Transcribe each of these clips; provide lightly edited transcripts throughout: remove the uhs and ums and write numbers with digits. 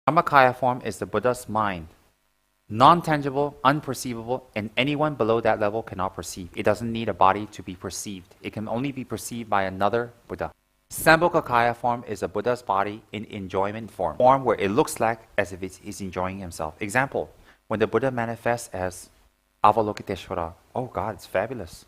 Dharmakaya form is the Buddha's mind. Non-tangible, unperceivable, and anyone below that level cannot perceive. It doesn't need a body to be perceived. It can only be perceived by another Buddha. Sambhogakaya form is a Buddha's body in enjoyment form where it looks like as if he's enjoying himself. Example, when the Buddha manifests as Avalokiteshvara, oh God, it's fabulous.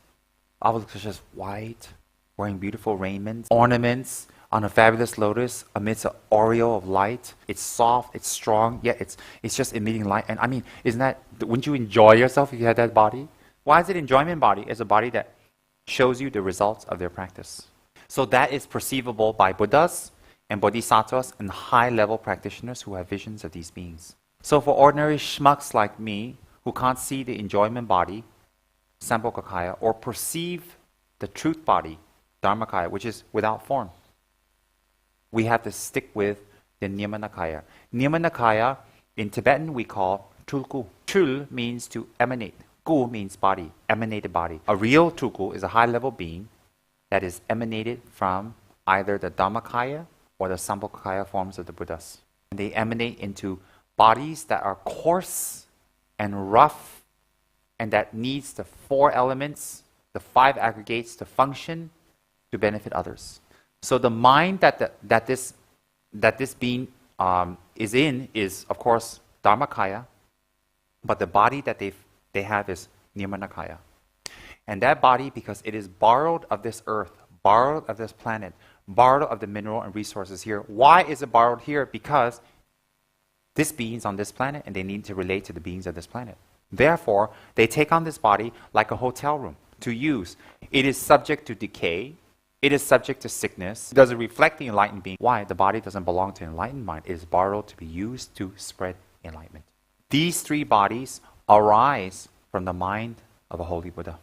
Avalokiteshvara is white, wearing beautiful raiments, ornaments, on a fabulous lotus amidst an aureole of light. It's soft, it's strong, yet it's just emitting light. And I mean, wouldn't you enjoy yourself if you had that body? Why is it enjoyment body? It's a body that shows you the results of their practice. So that is perceivable by Buddhas and Bodhisattvas and high-level practitioners who have visions of these beings. So for ordinary schmucks like me, who can't see the enjoyment body, Sambhogakaya, or perceive the truth body, Dharmakaya, which is without form, we have to stick with the Nirmanakaya. Nirmanakaya, in Tibetan, we call Tulku. Tul means to emanate. Ku means body, emanated body. A real Tulku is a high-level being that is emanated from either the Dhammakaya or the Sambhogakaya forms of the Buddhas. And they emanate into bodies that are coarse and rough and that needs the 4 elements, the 5 aggregates to function to benefit others. So the mind that this being is in is, of course, Dharmakaya, but the body that they have is Nirmanakaya. And that body, because it is borrowed of this earth, borrowed of this planet, borrowed of the mineral and resources here. Why is it borrowed here? Because this being is on this planet and they need to relate to the beings of this planet. Therefore, they take on this body like a hotel room to use. It is subject to decay. It is subject to sickness. It doesn't reflect the enlightened being. Why? The body doesn't belong to enlightened mind. It is borrowed to be used to spread enlightenment. These 3 bodies arise from the mind of a holy Buddha.